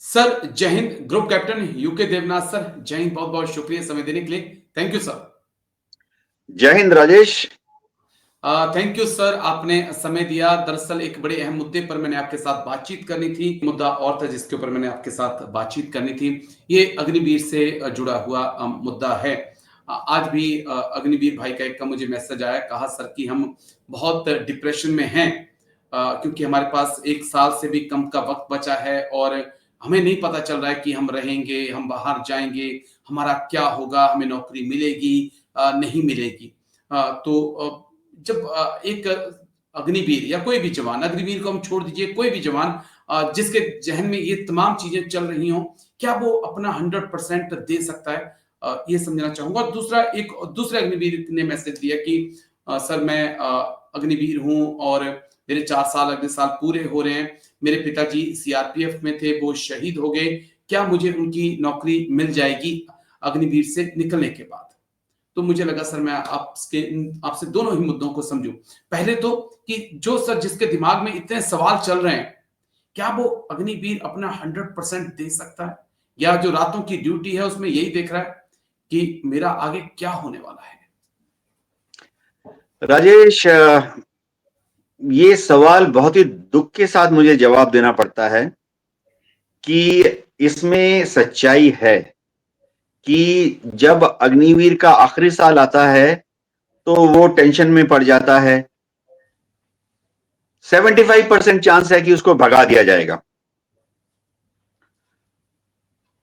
Sir जय हिंद। Group captain UK Devnath sir, जय हिंद। बहुत बहुत शुक्रिया समय देने के लिए। Thank you sir. जय हिंद राजेश। थैंक यू सर, आपने समय दिया। दरअसल एक बड़े अहम मुद्दे पर मैंने आपके साथ बातचीत करनी थी। मुद्दा और था जिसके ऊपर मैंने आपके साथ बातचीत करनी थी। ये अग्निवीर से जुड़ा हुआ मुद्दा है। आज भी अग्निवीर भाई का एक का मुझे मैसेज आया, कहा सर कि हम बहुत डिप्रेशन में हैं, क्योंकि हमारे पास 1 साल से भी कम का वक्त बचा है और हमें नहीं पता चल रहा है कि हम रहेंगे, हम बाहर जाएंगे, हमारा क्या होगा, हमें नौकरी मिलेगी नहीं मिलेगी। तो जब एक अग्निवीर या कोई भी जवान, अग्निवीर को हम छोड़ दीजिए, कोई भी जवान जिसके जहन में ये तमाम चीजें चल रही हों, क्या वो अपना 100% दे सकता है? ये समझना चाहूंगा। और दूसरा, एक दूसरे अग्निवीर ने मैसेज दिया कि सर मैं अग्निवीर हूं और मेरे 4 साल अगले साल पूरे हो रहे हैं। मेरे पिताजी सीआरपीएफ में थे, वो शहीद हो गए। क्या मुझे उनकी नौकरी मिल जाएगी अग्निवीर से निकलने के बाद? तो मुझे लगा सर मैं आपसे दोनों ही मुद्दों को समझूं। पहले तो कि जो सर जिसके दिमाग में इतने सवाल चल रहे हैं, क्या वो अग्निवीर अपना 100% दे सकता है, या जो रातों की ड्यूटी है उसमें यही देख रहा है कि मेरा आगे क्या होने वाला है? राजेश, ये सवाल बहुत ही दुख के साथ मुझे जवाब देना पड़ता है कि इसमें सच्चाई है कि जब अग्निवीर का आखिरी साल आता है तो वो टेंशन में पड़ जाता है। 75% चांस है कि उसको भगा दिया जाएगा।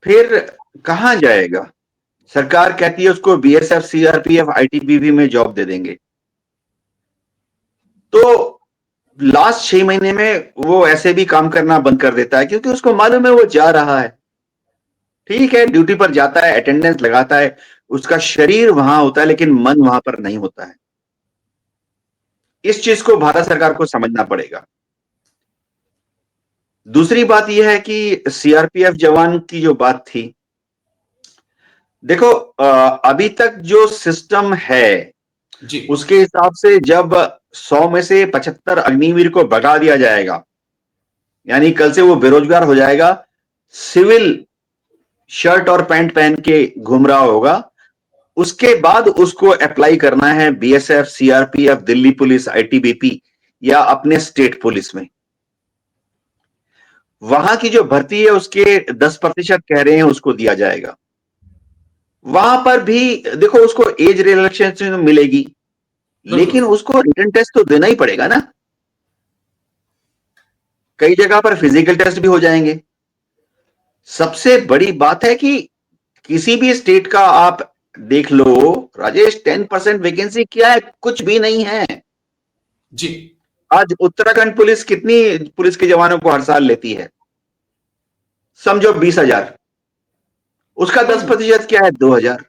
फिर कहां जाएगा? सरकार कहती है उसको बीएसएफ, सीआरपीएफ, आईटीबीपी में जॉब दे देंगे। तो लास्ट 6 महीने में वो ऐसे भी काम करना बंद कर देता है क्योंकि उसको मालूम है वो जा रहा है। ठीक है, ड्यूटी पर जाता है, अटेंडेंस लगाता है, उसका शरीर वहां होता है लेकिन मन वहां पर नहीं होता है। इस चीज को भारत सरकार को समझना पड़ेगा। दूसरी बात यह है कि सीआरपीएफ जवान की जो बात थी, देखो, अभी तक जो सिस्टम है जी उसके हिसाब से जब 100 में से 75 अग्निवीर को भगा दिया जाएगा, यानी कल से वो बेरोजगार हो जाएगा, सिविल शर्ट और पैंट पहन के घूम रहा होगा, उसके बाद उसको अप्लाई करना है BSF, CRPF, Delhi police, ITBP या अपने स्टेट पुलिस में। वहां की जो भर्ती है उसके 10% कह रहे हैं उसको दिया जाएगा। वहां पर भी देखो उसको एज रिलैक्सेशन मिलेगी, लेकिन उसको रिटन टेस्ट तो देना ही पड़ेगा ना। कई जगह पर फिजिकल टेस्ट भी हो जाएंगे। सबसे बड़ी बात है कि किसी भी स्टेट का आप देख लो राजेश, 10% वैकेंसी क्या है? कुछ भी नहीं है। जी आज उत्तराखंड पुलिस कितनी पुलिस के जवानों को हर साल लेती है? समझो 20,000। उसका 10% क्या है? 2,000।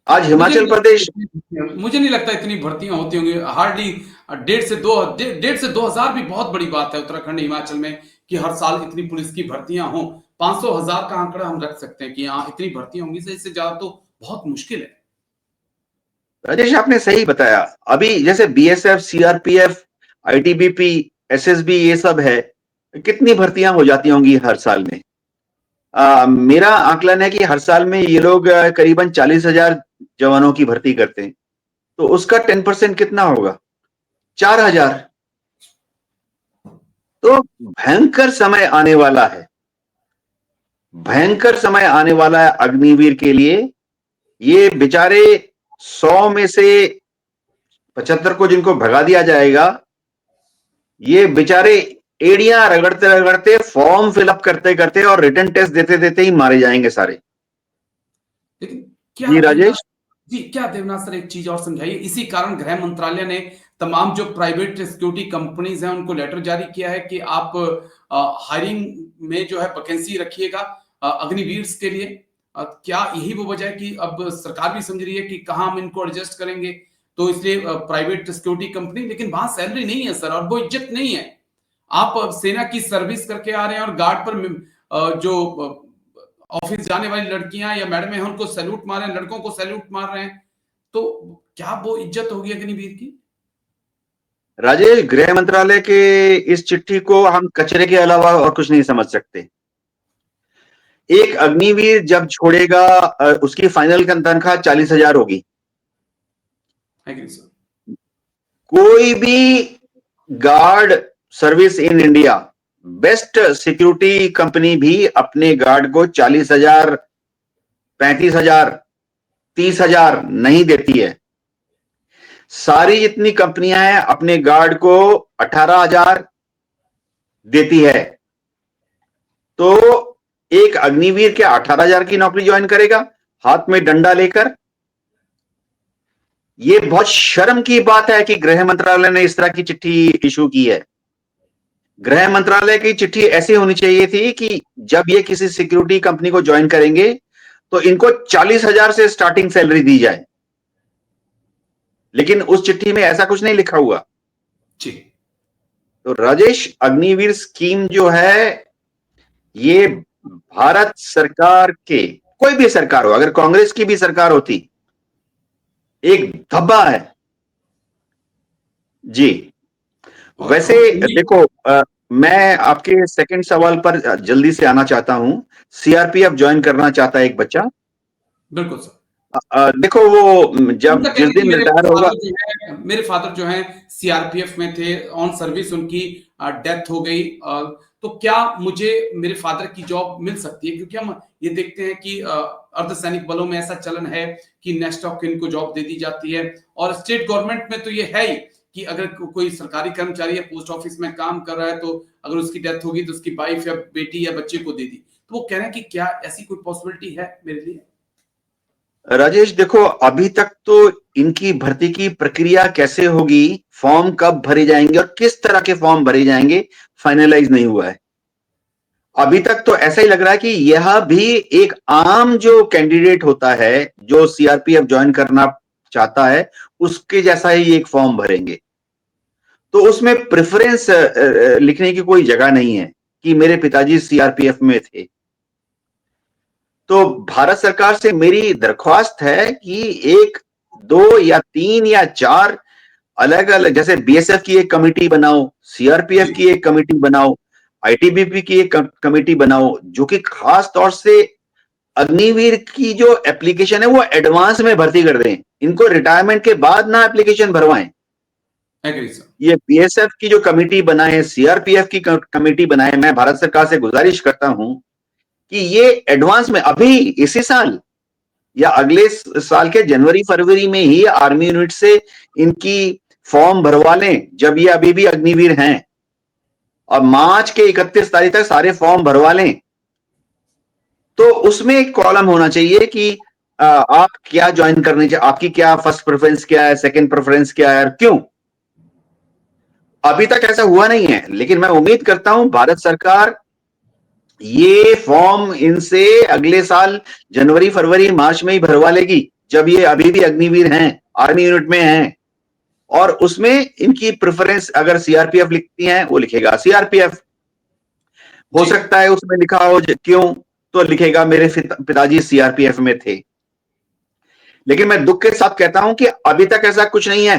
आज मुझे हिमाचल प्रदेश, मुझे नहीं लगता इतनी भर्तियां होती होंगी। हार्डली 1,500 से 2,000 भी बहुत बड़ी बात है उत्तराखंड हिमाचल में, कि हर साल इतनी पुलिस की भर्तियां हों। 500,000 का आंकड़ा हम रख सकते हैं कि हाँ इतनी भर्तियां होंगी। इससे ज्यादा तो बहुत मुश्किल है। राजेश आपने सही बताया। अभी जैसे बीएसएफ, सीआरपीएफ, आईटीबीपी, एसएसबी, ये सब है, कितनी भर्तियां हो जाती होंगी हर साल में? मेरा आकलन है कि हर साल में ये लोग करीबन 40,000 जवानों की भर्ती करते हैं, तो उसका 10% कितना होगा? 4,000। तो भयंकर समय आने वाला है, भयंकर समय आने वाला है अग्निवीर के लिए। ये बेचारे 100 में से 75 को जिनको भगा दिया जाएगा, ये बेचारे एड़ियां रगड़ते रगड़ते, फॉर्म फिलअप करते करते और रिटन टेस्ट देते देते ही मारे जाएंगे सारे। लेकिन क्या जी देवनाथ राजेश। जी, क्या देवनाथ सर, एक चीज और समझाइए। इसी कारण गृह मंत्रालय ने तमाम जो प्राइवेट सिक्योरिटी कंपनीज हैं उनको लेटर जारी किया है कि आप हायरिंग में जो है वैकेंसी रखिएगा अग्निवीर के लिए। क्या यही वो वजह है कि अब सरकार भी समझ रही है कि कहाँ हम इनको एडजस्ट करेंगे, तो इसलिए प्राइवेट सिक्योरिटी कंपनी, लेकिन वहां सैलरी नहीं है सर और वो इज्जत नहीं है। आप सेना की सर्विस करके आ रहे हैं और गार्ड पर जो ऑफिस जाने वाली लड़कियां या मैडम हैं उनको सैल्यूट मार रहे हैं, लड़कों को सैल्यूट मार रहे हैं। तो क्या वो इज्जत होगी अग्निवीर की? राजेश, गृह मंत्रालय के इस चिट्ठी को हम कचरे के अलावा और कुछ नहीं समझ सकते। एक अग्निवीर जब छोड़ेगा उसकी फाइनल तनख्वाह 40,000 होगी। Agree sir. कोई भी guard service in India, best security company भी अपने गार्ड को 40,000, 35,000, 30,000 नहीं देती है। सारी जितनी कंपनियां हैं अपने गार्ड को 18,000 देती है। तो एक अग्निवीर क्या 18,000 की नौकरी ज्वाइन करेगा हाथ में डंडा लेकर? ये बहुत शर्म की बात है कि गृह मंत्रालय ने इस तरह की चिट्ठी इशू की है। गृह मंत्रालय की चिट्ठी ऐसी होनी चाहिए थी कि जब ये किसी सिक्योरिटी कंपनी को ज्वाइन करेंगे तो इनको 40,000 से स्टार्टिंग सैलरी दी जाए, लेकिन उस चिट्ठी में ऐसा कुछ नहीं लिखा हुआ। जी। तो राजेश, अग्निवीर स्कीम जो है ये भारत सरकार के, कोई भी सरकार हो, अगर कांग्रेस की भी सरकार होती, एक धब्बा है जी। वैसे देखो, मैं आपके सेकंड सवाल पर जल्दी से आना चाहता हूं। सीआरपीएफ ज्वाइन करना चाहता है एक बच्चा। बिल्कुल सर। देखो वो जब जिस दिन रिटायर होगा, मेरे फादर जो हैं सीआरपीएफ में थे, ऑन सर्विस उनकी डेथ हो गई। तो क्या मुझे मेरे फादर की जॉब मिल सकती है? क्योंकि हम ये देखते हैं कि अर्धसैनिक बलों में ऐसा चलन है कि नेक्स्ट ऑफ किन को जॉब दे दी जाती है, और स्टेट गवर्नमेंट में तो ये है ही कि अगर कोई सरकारी कर्मचारी या पोस्ट ऑफिस में काम कर रहा है तो अगर उसकी डेथ होगी तो उसकी वाइफ या बेटी या बच्चे को दे दी। तो वो कह रहे हैं कि क्या ऐसी कोई पॉसिबिलिटी है मेरे लिए? राजेश देखो, अभी तक तो इनकी भर्ती की प्रक्रिया कैसे होगी, फॉर्म कब भरे जाएंगे और किस तरह के फॉर्म भरे जाएंगे, फाइनलाइज नहीं हुआ है। अभी तक तो ऐसा ही लग रहा है कि यह भी एक आम जो कैंडिडेट होता है जो सीआरपीएफ ज्वाइन करना चाहता है उसके जैसा ही एक फॉर्म भरेंगे। तो उसमें प्रेफरेंस लिखने की कोई जगह नहीं है कि मेरे पिताजी सीआरपीएफ में थे। तो भारत सरकार से मेरी दरख्वास्त है कि एक, दो या तीन या चार अलग अलग, जैसे बीएसएफ की एक कमेटी बनाओ, सीआरपीएफ की एक कमेटी बनाओ, आईटीबीपी की एक कमेटी बनाओ, जो कि खास तौर से अग्निवीर की जो एप्लीकेशन है वो एडवांस में भर्ती कर दें, इनको रिटायरमेंट के बाद ना एप्लीकेशन भरवाएं। Agree sir. ये बीएसएफ की जो कमेटी बनाए, सीआरपीएफ की कमेटी बनाए, मैं भारत सरकार से गुजारिश करता हूं कि ये एडवांस में अभी इसी साल या अगले साल के जनवरी फरवरी में ही आर्मी यूनिट से इनकी फॉर्म भरवा लें, जब ये अभी भी अग्निवीर हैं, और मार्च के 31 तारीख तक सारे फॉर्म भरवा लें। तो उसमें एक कॉलम होना चाहिए कि आप क्या ज्वाइन करने चाहिए, आपकी क्या फर्स्ट प्रेफरेंस क्या है, सेकंड प्रेफरेंस क्या है और क्यों। अभी तक ऐसा हुआ नहीं है, लेकिन मैं उम्मीद करता हूं भारत सरकार ये फॉर्म इनसे अगले साल जनवरी फरवरी मार्च में ही भरवा लेगी, जब ये अभी भी अग्निवीर हैं, आर्मी यूनिट में हैं। और उसमें इनकी प्रेफरेंस अगर सीआरपीएफ लिखती हैं वो लिखेगा सीआरपीएफ, हो सकता है उसमें लिखा हो क्यों, तो लिखेगा मेरे पिताजी सीआरपीएफ में थे। लेकिन मैं दुख के साथ कहता हूं कि अभी तक ऐसा कुछ नहीं है।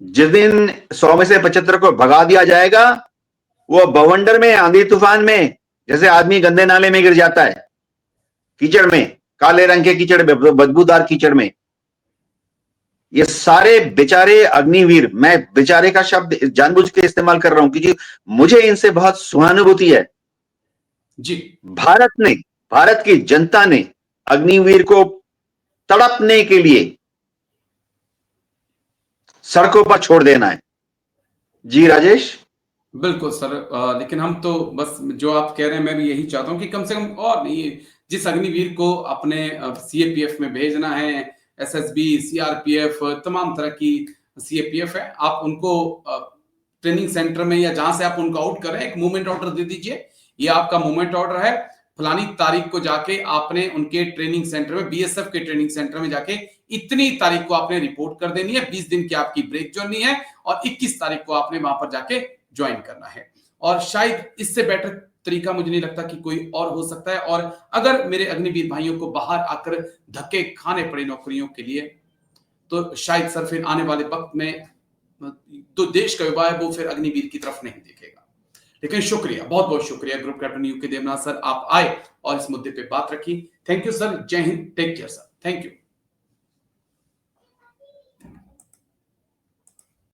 जिस दिन 100 में से 75 को भगा दिया जाएगा, वो बवंडर में, आंधी तूफान में, जैसे आदमी गंदे नाले में गिर जाता है, कीचड़ में, काले रंग के कीचड़ में, बदबूदार कीचड़ में, ये सारे बेचारे अग्निवीर, मैं बेचारे का शब्द जानबूझ के इस्तेमाल कर रहा हूं क्योंकि मुझे इनसे बहुत सहानुभूति है जी। भारत की जनता ने अग्निवीर को तड़पने के लिए सड़कों पर छोड़ देना है। जी राजेश। बिल्कुल सर। लेकिन हम तो बस जो आप कह रहे हैं मैं भी यही चाहता हूं कि कम से कम, और नहीं, जिस अग्निवीर को अपने सीएपीएफ में भेजना है, एसएसबी, सीआरपीएफ, तमाम तरह की सीएपीएफ है, आप उनको ट्रेनिंग सेंटर में या जहां से आप उनको आउट कर रहे हैं एक मूवमेंट ऑर्डर दे दीजिए। ये आपका मूवमेंट ऑर्डर है, फलानी तारीख को जाके आपने उनके ट्रेनिंग सेंटर में, बीएसएफ के ट्रेनिंग सेंटर में जाके इतनी तारीख को आपने रिपोर्ट कर देनी है, 20 दिन की आपकी ब्रेक जर्नी है, और 21 तारीख को आपने वहां पर जाके ज्वाइन करना है। और शायद इससे बेटर तरीका मुझे नहीं लगता कि कोई और हो सकता है। और अगर मेरे अग्निवीर भाइयों को बाहर आकर धक्के खाने पड़े नौकरियों के लिए, तो शायद सर फिर आने वाले वक्त में तो देश का युवा है वो फिर अग्निवीर की तरफ नहीं देखेगा। लेकिन शुक्रिया, बहुत बहुत शुक्रिया group captain UK Devnath sir, आप आए और इस मुद्दे पे बात रखी। थैंक यू सर, जय हिंद, take care sir, thank you.